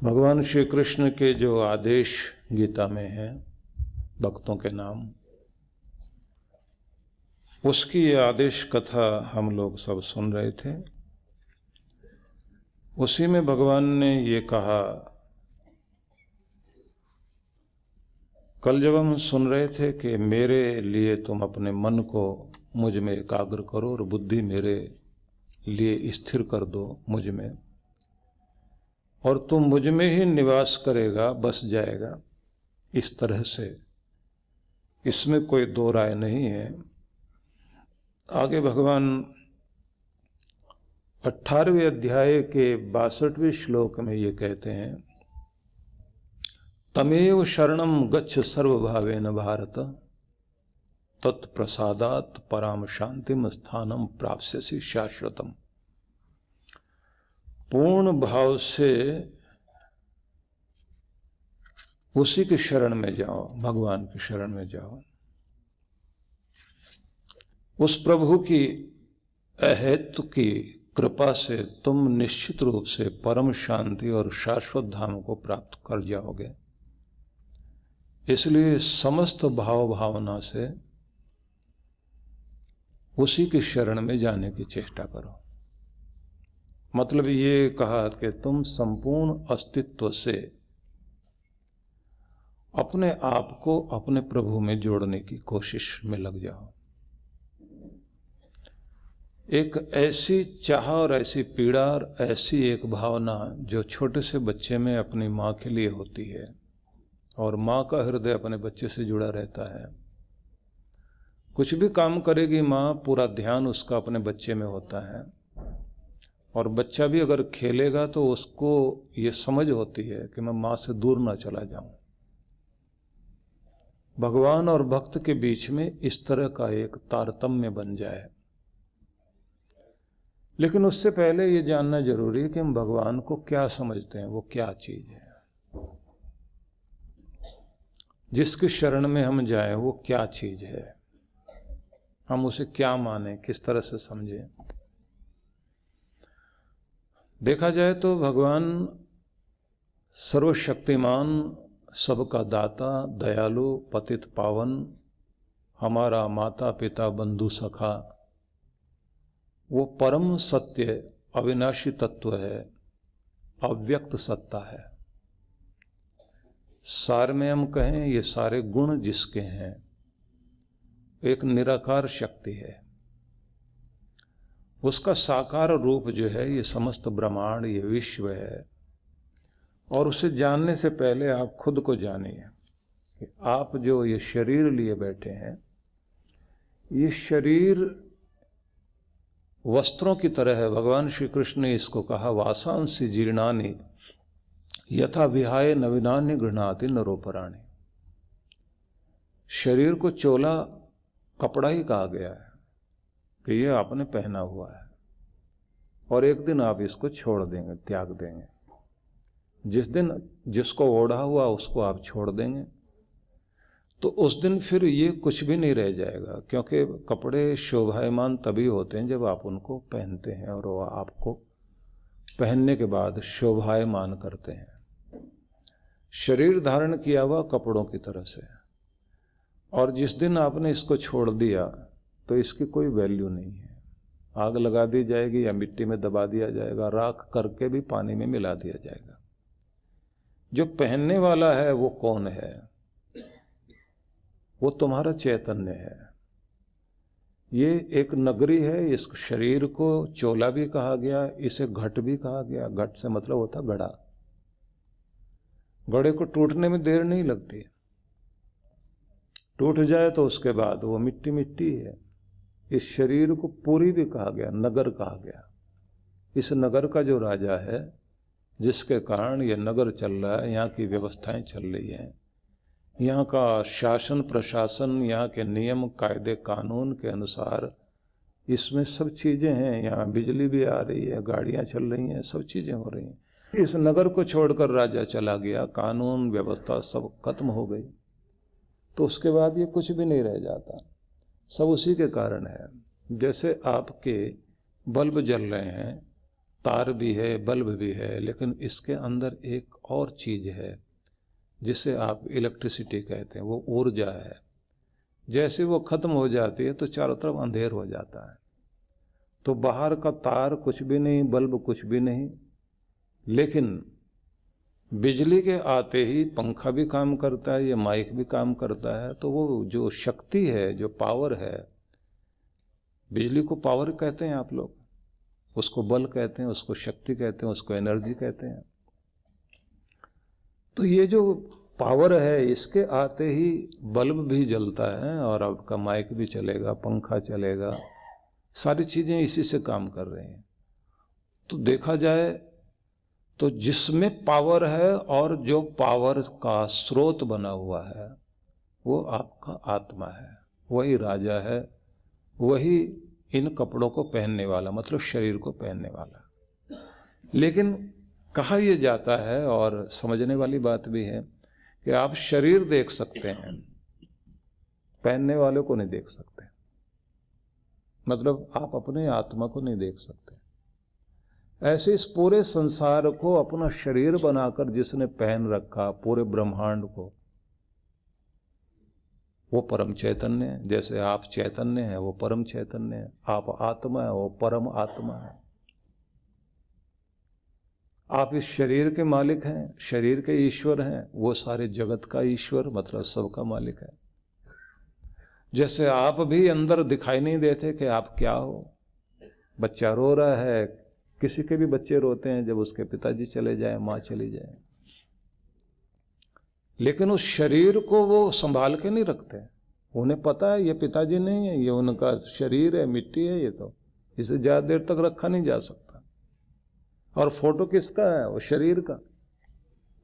भगवान श्री कृष्ण के जो आदेश गीता में हैं भक्तों के नाम, उसकी ये आदेश कथा हम लोग सब सुन रहे थे। उसी में भगवान ने ये कहा, कल जब हम सुन रहे थे कि मेरे लिए तुम अपने मन को मुझ में एकाग्र करो और बुद्धि मेरे लिए स्थिर कर दो मुझ में, और तुम मुझ में ही निवास करेगा, बस जाएगा। इस तरह से इसमें कोई दो राय नहीं है। आगे भगवान 18वें अध्याय के 62वें श्लोक में ये कहते हैं, तमेव शरणम गच्छ सर्वभावेन भारत तत्प्रसादात् पराम शांतिम स्थानम प्राप्स्यसि शाश्वतम। पूर्ण भाव से उसी की शरण में जाओ, भगवान की शरण में जाओ। उस प्रभु की अहेतु की कृपा से तुम निश्चित रूप से परम शांति और शाश्वत धाम को प्राप्त कर जाओगे। इसलिए समस्त भाव भावना से उसी की शरण में जाने की चेष्टा करो। मतलब ये कहा कि तुम संपूर्ण अस्तित्व से अपने आप को अपने प्रभु में जोड़ने की कोशिश में लग जाओ। एक ऐसी चाह और ऐसी पीड़ा और ऐसी एक भावना जो छोटे से बच्चे में अपनी माँ के लिए होती है, और माँ का हृदय अपने बच्चे से जुड़ा रहता है। कुछ भी काम करेगी माँ, पूरा ध्यान उसका अपने बच्चे में होता है, और बच्चा भी अगर खेलेगा तो उसको ये समझ होती है कि मैं माँ से दूर ना चला जाऊं। भगवान और भक्त के बीच में इस तरह का एक तारतम्य बन जाए। लेकिन उससे पहले ये जानना जरूरी है कि हम भगवान को क्या समझते हैं, वो क्या चीज है। जिसकी शरण में हम जाएं वो क्या चीज है, हम उसे क्या माने, किस तरह से समझें। देखा जाए तो भगवान सर्वशक्तिमान, सबका दाता, दयालु, पतित पावन, हमारा माता पिता बंधु सखा, वो परम सत्य अविनाशी तत्व है, अव्यक्त सत्ता है। सार में हम कहें ये सारे गुण जिसके हैं, एक निराकार शक्ति है। उसका साकार रूप जो है ये समस्त ब्रह्मांड, ये विश्व है। और उसे जानने से पहले आप खुद को जानिए कि आप जो ये शरीर लिए बैठे हैं, ये शरीर वस्त्रों की तरह है। भगवान श्री कृष्ण ने इसको कहा, वासांसि जीर्णानि यथा विहाय नवीनान्य गृह्णाति नरोपराणि। शरीर को चोला कपड़ा ही कहा गया है कि ये आपने पहना हुआ है, और एक दिन आप इसको छोड़ देंगे, त्याग देंगे। जिस दिन जिसको ओढ़ा हुआ उसको आप छोड़ देंगे तो उस दिन फिर ये कुछ भी नहीं रह जाएगा। क्योंकि कपड़े शोभायमान तभी होते हैं जब आप उनको पहनते हैं, और वो आपको पहनने के बाद शोभायमान करते हैं। शरीर धारण किया हुआ कपड़ों की तरह से, और जिस दिन आपने इसको छोड़ दिया तो इसकी कोई वैल्यू नहीं है। आग लगा दी जाएगी या मिट्टी में दबा दिया जाएगा, राख करके भी पानी में मिला दिया जाएगा। जो पहनने वाला है वो कौन है? वो तुम्हारा चैतन्य है। ये एक नगरी है। इस शरीर को चोला भी कहा गया, इसे घट भी कहा गया। घट से मतलब होता घड़ा। घड़े को टूटने में देर नहीं लगती, टूट जाए तो उसके बाद वो मिट्टी मिट्टी है। इस शरीर को पुरी भी कहा गया, नगर कहा गया। इस नगर का जो राजा है, जिसके कारण ये नगर चल रहा है, यहाँ की व्यवस्थाएं चल रही हैं, यहाँ का शासन प्रशासन, यहाँ के नियम कायदे कानून के अनुसार इसमें सब चीज़ें हैं। यहाँ बिजली भी आ रही है, गाड़ियाँ चल रही हैं, सब चीज़ें हो रही हैं। इस नगर को छोड़कर राजा चला गया, कानून व्यवस्था सब खत्म हो गई, तो उसके बाद ये कुछ भी नहीं रह जाता। सब उसी के कारण है। जैसे आपके बल्ब जल रहे हैं, तार भी है, बल्ब भी है, लेकिन इसके अंदर एक और चीज है जिसे आप इलेक्ट्रिसिटी कहते हैं, वो ऊर्जा है। जैसे वो खत्म हो जाती है तो चारों तरफ अंधेर हो जाता है। तो बाहर का तार कुछ भी नहीं, बल्ब कुछ भी नहीं, लेकिन बिजली के आते ही पंखा भी काम करता है, ये माइक भी काम करता है। तो वो जो शक्ति है, जो पावर है, बिजली को पावर कहते हैं आप लोग, उसको बल कहते हैं, उसको शक्ति कहते हैं, उसको एनर्जी कहते हैं। तो ये जो पावर है, इसके आते ही बल्ब भी जलता है और आपका माइक भी चलेगा, पंखा चलेगा, सारी चीजें इसी से काम कर रही हैं। तो देखा जाए तो जिसमें पावर है और जो पावर का स्रोत बना हुआ है वो आपका आत्मा है, वही राजा है, वही इन कपड़ों को पहनने वाला, मतलब शरीर को पहनने वाला। लेकिन कहा यह जाता है, और समझने वाली बात भी है, कि आप शरीर देख सकते हैं, पहनने वाले को नहीं देख सकते। मतलब आप अपने आत्मा को नहीं देख सकते। ऐसे इस पूरे संसार को अपना शरीर बनाकर जिसने पहन रखा, पूरे ब्रह्मांड को, वो परम चैतन्य है। जैसे आप चैतन्य हैं, वो परम चैतन्य है। आप आत्मा है, वो परम आत्मा है। आप इस शरीर के मालिक हैं, शरीर के ईश्वर हैं, वो सारे जगत का ईश्वर, मतलब सबका मालिक है। जैसे आप भी अंदर दिखाई नहीं देते कि आप क्या हो। बच्चा रो रहा है, किसी के भी बच्चे रोते हैं जब उसके पिताजी चले जाए, माँ चली जाए, लेकिन उस शरीर को वो संभाल के नहीं रखते। उन्हें पता है ये पिताजी नहीं है, ये उनका शरीर है, मिट्टी है, ये तो इसे ज्यादा देर तक रखा नहीं जा सकता। और फोटो किसका है? वो शरीर का।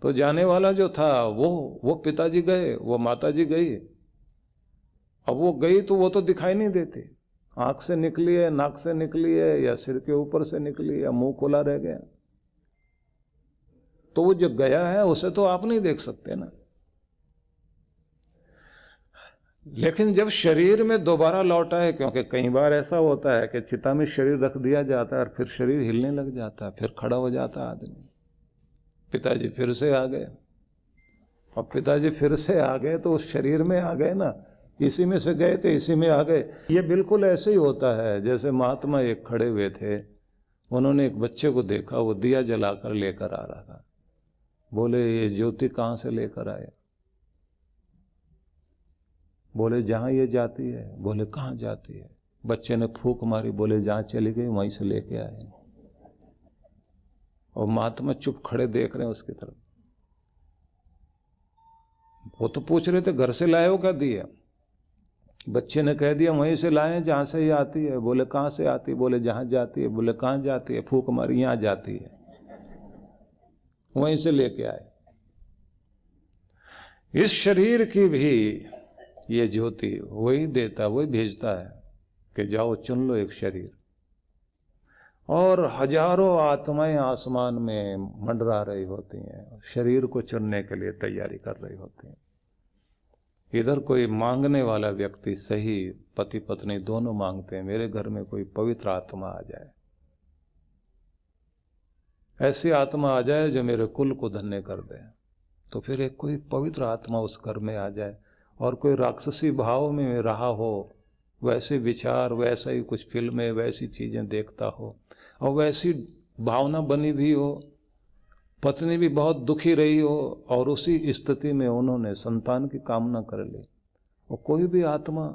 तो जाने वाला जो था वो पिताजी गए, वो माताजी गई। अब वो गई तो वो तो दिखाई नहीं देती, आंख से निकली है, नाक से निकली है, या सिर के ऊपर से निकली है, या मुंह खुला रह गया। तो वो जो गया है उसे तो आप नहीं देख सकते ना। लेकिन जब शरीर में दोबारा लौटा है, क्योंकि कई बार ऐसा होता है कि चिता में शरीर रख दिया जाता है और फिर शरीर हिलने लग जाता है, फिर खड़ा हो जाता है आदमी। पिताजी फिर से आ गए, अब पिताजी फिर से आ गए तो उस शरीर में आ गए ना, इसी में से गए थे, इसी में आ गए। ये बिल्कुल ऐसे ही होता है। जैसे महात्मा एक खड़े हुए थे, उन्होंने एक बच्चे को देखा, वो दिया जलाकर लेकर आ रहा था। बोले ये ज्योति कहाँ से लेकर आए? बोले जहाँ ये जाती है। बोले कहाँ जाती है? बच्चे ने फूंक मारी, बोले जहाँ चली गई वहीं से लेके आए। और महात्मा चुप खड़े देख रहे हैं उसकी तरफ। वो तो पूछ रहे थे घर से लाए हो क्या दिया? बच्चे ने कह दिया वहीं से लाए जहाँ से ये आती है। बोले कहाँ से आती? बोले जहाँ जाती है। बोले कहाँ जाती है? फूंक मारी, यहाँ जाती है, वहीं से लेके आए। इस शरीर की भी ये ज्योति वही देता, वही भेजता है कि जाओ चुन लो एक शरीर। और हजारों आत्माएं आसमान में मंडरा रही होती हैं, शरीर को चुनने के लिए तैयारी कर रही होती हैं। इधर कोई मांगने वाला व्यक्ति, सही पति पत्नी दोनों मांगते हैं, मेरे घर में कोई पवित्र आत्मा आ जाए, ऐसी आत्मा आ जाए जो मेरे कुल को धन्य कर दे। तो फिर एक कोई पवित्र आत्मा उस घर में आ जाए, और कोई राक्षसी भाव में रहा हो, वैसे विचार, वैसा ही कुछ फिल्में, वैसी चीजें देखता हो, और वैसी भावना बनी भी हो, पत्नी भी बहुत दुखी रही हो, और उसी स्थिति में उन्होंने संतान की कामना कर ली। और कोई भी आत्मा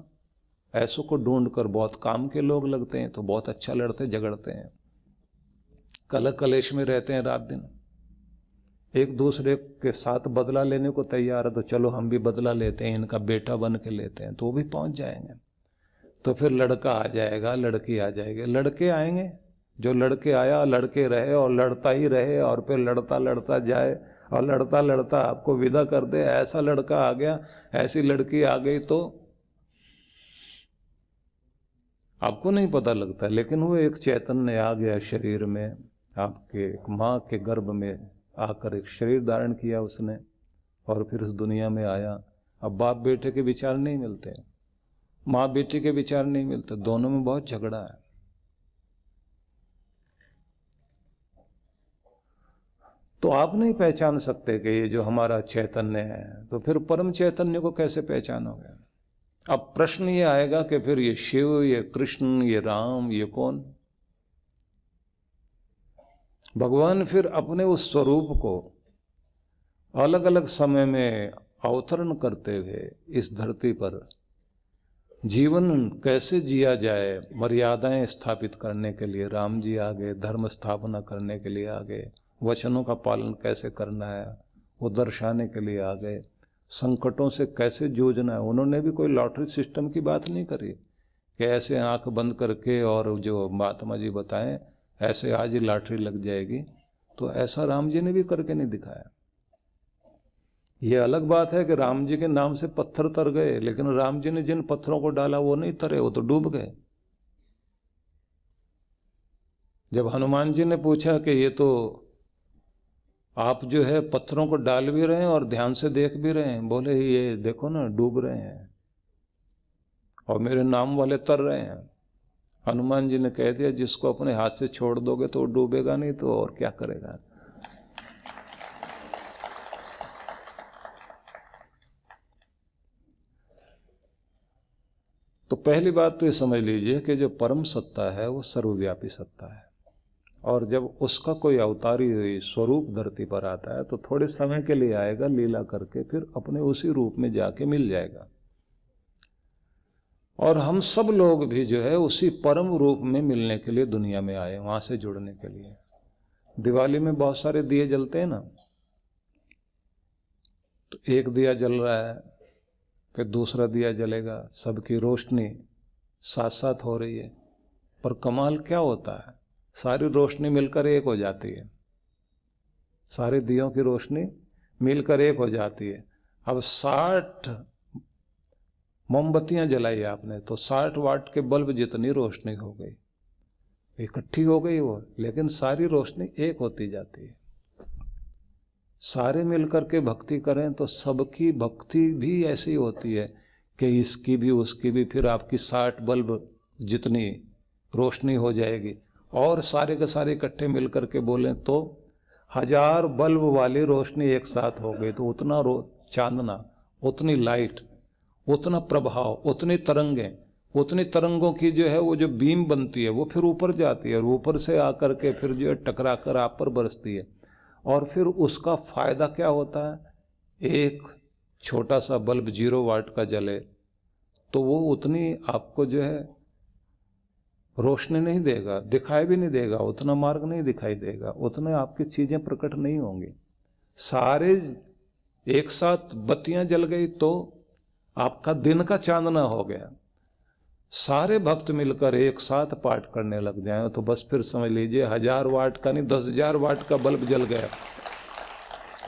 ऐसों को ढूंढकर, बहुत काम के लोग लगते हैं तो बहुत अच्छा लड़ते झगड़ते हैं, कलह कलेश में रहते हैं रात दिन, एक दूसरे के साथ बदला लेने को तैयार है, तो चलो हम भी बदला लेते हैं, इनका बेटा बन के लेते हैं, तो वो भी पहुंच जाएंगे। तो फिर लड़का आ जाएगा, लड़की आ जाएगी, लड़के आएंगे, जो लड़के आया लड़के रहे और लड़ता ही रहे, और फिर लड़ता लड़ता जाए और लड़ता लड़ता आपको विदा कर दे। ऐसा लड़का आ गया, ऐसी लड़की आ गई तो आपको नहीं पता लगता, लेकिन वो एक चैतन्य आ गया शरीर में, आपके एक माँ के गर्भ में आकर एक शरीर धारण किया उसने, और फिर उस दुनिया में आया। अब बाप बेटे के विचार नहीं मिलते, माँ बेटी के विचार नहीं मिलते, दोनों में बहुत झगड़ा है। तो आप नहीं पहचान सकते कि ये जो हमारा चैतन्य है, तो फिर परम चैतन्य को कैसे पहचानोगे? अब प्रश्न ये आएगा कि फिर ये शिव, ये कृष्ण, ये राम, ये कौन? भगवान फिर अपने उस स्वरूप को अलग अलग समय में अवतरण करते हुए इस धरती पर जीवन कैसे जिया जाए, मर्यादाएं स्थापित करने के लिए राम जी आ गए, धर्म स्थापना करने के लिए आ गए, वचनों का पालन कैसे करना है वो दर्शाने के लिए आ गए, संकटों से कैसे जूझना है। उन्होंने भी कोई लॉटरी सिस्टम की बात नहीं करी कि ऐसे आंख बंद करके और जो महात्मा जी बताएं ऐसे आज ही लॉटरी लग जाएगी, तो ऐसा राम जी ने भी करके नहीं दिखाया। ये अलग बात है कि राम जी के नाम से पत्थर तर गए, लेकिन राम जी ने जिन पत्थरों को डाला वो नहीं तरे, वो तो डूब गए। जब हनुमान जी ने पूछा कि ये तो आप जो है पत्थरों को डाल भी रहे हैं और ध्यान से देख भी रहे हैं, बोले ये देखो ना डूब रहे हैं और मेरे नाम वाले तर रहे हैं। हनुमान जी ने कह दिया जिसको अपने हाथ से छोड़ दोगे तो डूबेगा नहीं तो और क्या करेगा। तो पहली बात तो ये समझ लीजिए कि जो परम सत्ता है वो सर्वव्यापी सत्ता है, और जब उसका कोई अवतारी स्वरूप धरती पर आता है तो थोड़े समय के लिए आएगा, लीला करके फिर अपने उसी रूप में जाके मिल जाएगा। और हम सब लोग भी जो है उसी परम रूप में मिलने के लिए दुनिया में आए, वहां से जुड़ने के लिए। दिवाली में बहुत सारे दिए जलते हैं ना, तो एक दिया जल रहा है, फिर दूसरा दिया जलेगा, सबकी रोशनी साथ साथ हो रही है, पर कमाल क्या होता है, सारी रोशनी मिलकर एक हो जाती है, सारे दियों की रोशनी मिलकर एक हो जाती है। अब 60 मोमबत्तियां जलाई आपने तो 60 वाट के बल्ब जितनी रोशनी हो गई, इकट्ठी हो गई वो, लेकिन सारी रोशनी एक होती जाती है। सारे मिलकर के भक्ति करें तो सबकी भक्ति भी ऐसी होती है कि इसकी भी उसकी भी, फिर आपकी 60 बल्ब जितनी रोशनी हो जाएगी, और सारे के सारे इकट्ठे मिलकर के बोलें तो 1000 बल्ब वाली रोशनी एक साथ हो गई, तो उतना चांदना, उतनी लाइट, उतना प्रभाव, उतनी तरंगें, उतनी तरंगों की जो है वो जो बीम बनती है वो फिर ऊपर जाती है और ऊपर से आकर के फिर जो है टकरा कर आप पर बरसती है। और फिर उसका फायदा क्या होता है, एक छोटा सा बल्ब 0 वाट का जले तो वो उतनी आपको जो है रोशनी नहीं देगा, दिखाई भी नहीं देगा, उतना मार्ग नहीं दिखाई देगा, उतने आपकी चीजें प्रकट नहीं होंगी। सारे एक साथ बत्तियां जल गई तो आपका दिन का चांदना हो गया। सारे भक्त मिलकर एक साथ पाठ करने लग जाएं तो बस फिर समझ लीजिए 1000 वाट का नहीं 10,000 वाट का बल्ब जल गया,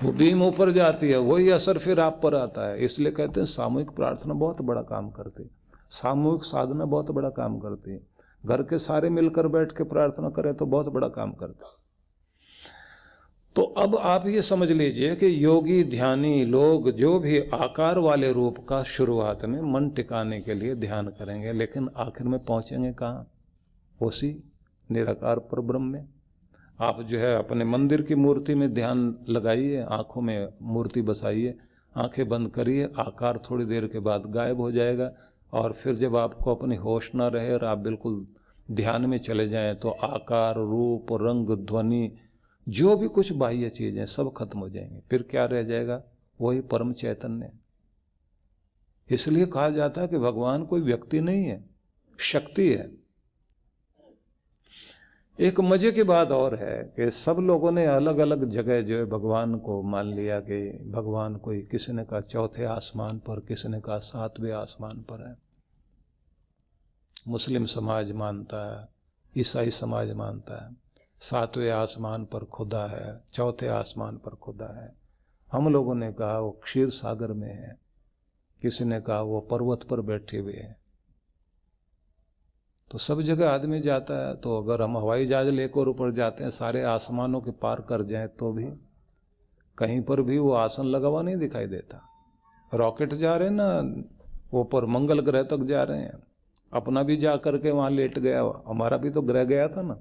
वो बीम ऊपर जाती है, वही असर फिर आप पर आता है। इसलिए कहते हैं सामूहिक प्रार्थना बहुत बड़ा काम करती है, सामूहिक साधना बहुत बड़ा काम करती है। घर के सारे मिलकर बैठ के प्रार्थना करें तो बहुत बड़ा काम करते हैं। तो अब आप ये समझ लीजिए कि योगी ध्यानी लोग जो भी आकार वाले रूप का शुरुआत में मन टिकाने के लिए ध्यान करेंगे, लेकिन आखिर में पहुंचेंगे कहाँ, उसी निराकार पर ब्रह्म में। आप जो है अपने मंदिर की मूर्ति में ध्यान लगाइए, आंखों में मूर्ति बसाइए, आंखें बंद करिए, आकार थोड़ी देर के बाद गायब हो जाएगा, और फिर जब आपको अपनी होश ना रहे और आप बिल्कुल ध्यान में चले जाएं तो आकार, रूप, रंग, ध्वनि, जो भी कुछ बाह्य चीजें सब खत्म हो जाएंगे। फिर क्या रह जाएगा, वही परम चैतन्य। इसलिए कहा जाता है कि भगवान कोई व्यक्ति नहीं है, शक्ति है। एक मजे की बात और है कि सब लोगों ने अलग अलग जगह जो है भगवान को मान लिया कि भगवान कोई, किसी ने कहा 4थे आसमान पर, किसी ने कहा 7वें आसमान पर है। मुस्लिम समाज मानता है, ईसाई समाज मानता है 7वें आसमान पर खुदा है, 4थे आसमान पर खुदा है। हम लोगों ने कहा वो क्षीर सागर में है, किसी ने कहा वो पर्वत पर बैठे हुए हैं। तो सब जगह आदमी जाता है, तो अगर हम हवाई जहाज लेकर ऊपर जाते हैं, सारे आसमानों के पार कर जाएं तो भी कहीं पर भी वो आसन लगा हुआ नहीं दिखाई देता। रॉकेट जा रहे हैं ना ऊपर, मंगल ग्रह तक जा रहे हैं, अपना भी जा करके वहाँ लेट गया, हमारा भी तो ग्रह गया था ना,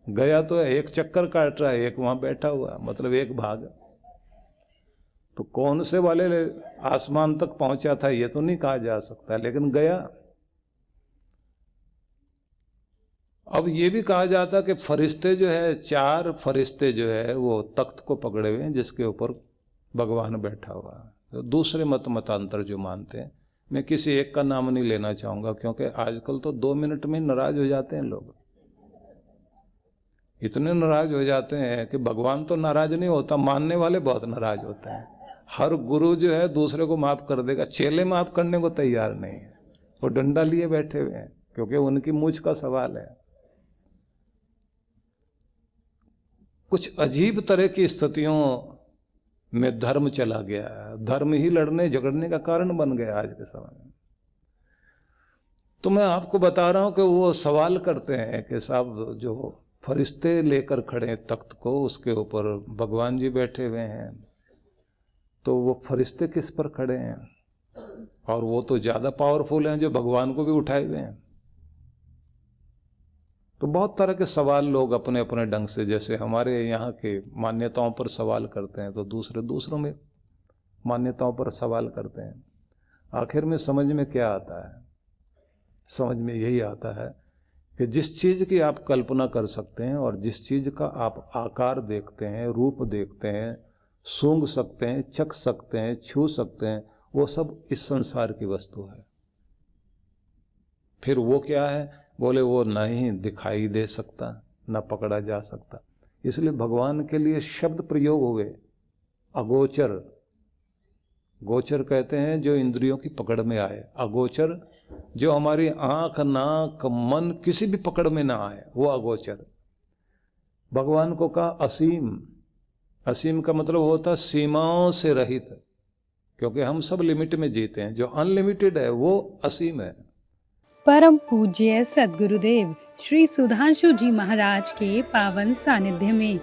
गया तो एक चक्कर काट रहा है, एक वहां बैठा हुआ है, मतलब एक भाग। तो कौन से वाले आसमान तक पहुंचा था ये तो नहीं कहा जा सकता, लेकिन गया। अब ये भी कहा जाता कि फरिश्ते जो है, 4 फरिश्ते जो है वो तख्त को पकड़े हुए हैं जिसके ऊपर भगवान बैठा हुआ है। तो दूसरे मतांतर जो मानते हैं, मैं किसी एक का नाम नहीं लेना चाहूँगा क्योंकि आजकल तो 2 मिनट में नाराज हो जाते हैं लोग, इतने नाराज हो जाते हैं कि भगवान तो नाराज नहीं होता, मानने वाले बहुत नाराज होते हैं। हर गुरु जो है दूसरे को माफ कर देगा, चेले माफ करने को तैयार नहीं है, वो डंडा लिए बैठे हुए हैं क्योंकि उनकी मूंछ का सवाल है। कुछ अजीब तरह की स्थितियों में धर्म चला गया है, धर्म ही लड़ने झगड़ने का कारण बन गया आज के समय में। तो मैं आपको बता रहा हूं कि वो सवाल करते हैं कि साहब जो फरिश्ते लेकर खड़े हैं तख्त को, उसके ऊपर भगवान जी बैठे हुए हैं, तो वो फरिश्ते किस पर खड़े हैं? और वो तो ज़्यादा पावरफुल हैं जो भगवान को भी उठाए हुए हैं। तो बहुत तरह के सवाल लोग अपने अपने ढंग से, जैसे हमारे यहाँ के मान्यताओं पर सवाल करते हैं तो दूसरे दूसरों में मान्यताओं पर सवाल करते हैं। आखिर में समझ में क्या आता है? समझ में यही आता है कि जिस चीज़ की आप कल्पना कर सकते हैं और जिस चीज़ का आप आकार देखते हैं, रूप देखते हैं, सूंघ सकते हैं, चख सकते हैं, छू सकते हैं, वो सब इस संसार की वस्तु है। फिर वो क्या है? बोले वो नहीं दिखाई दे सकता, न पकड़ा जा सकता। इसलिए भगवान के लिए शब्द प्रयोग हुए अगोचर। गोचर कहते हैं जो इंद्रियों की पकड़ में आए, अगोचर जो हमारी आंख, नाक, मन किसी भी पकड़ में ना आए, वो अगोचर। भगवान को कहा असीम। असीम का मतलब होता है सीमाओं से रहित, क्योंकि हम सब लिमिट में जीते हैं। जो अनलिमिटेड है वो असीम है। परम पूज्य सद्गुरुदेव श्री सुधांशु जी महाराज के पावन सानिध्य में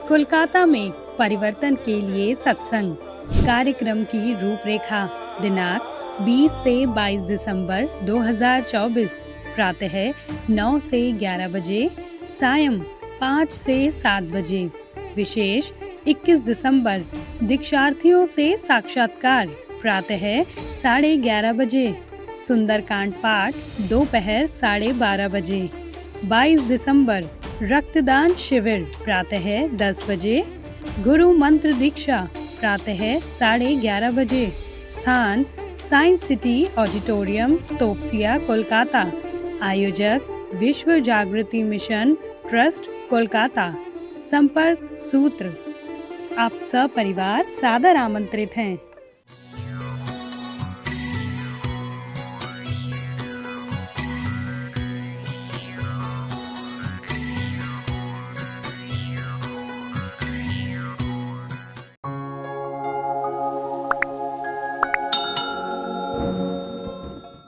कोलकाता में परिवर्तन के लिए सत्संग कार्यक्रम की रूपरेखा दिनांक 20 से 22 दिसंबर 2024 प्रातः 9 से 11 बजे, सायं 5 से 7 बजे। विशेष 21 दिसंबर दीक्षार्थियों से साक्षात्कार प्रातः 11:30 बजे, सुंदरकांड पाठ दोपहर 12:30 बजे। 22 दिसंबर रक्तदान शिविर प्रातः 10 बजे, गुरु मंत्र दीक्षा प्रातः 11:30 बजे। स्थान science city auditorium, Topsia, Kolkata. आयोजक विश्व जागृति मिशन ट्रस्ट, कोलकाता। संपर्क सूत्र। आप सपरिवार सादर आमंत्रित हैं।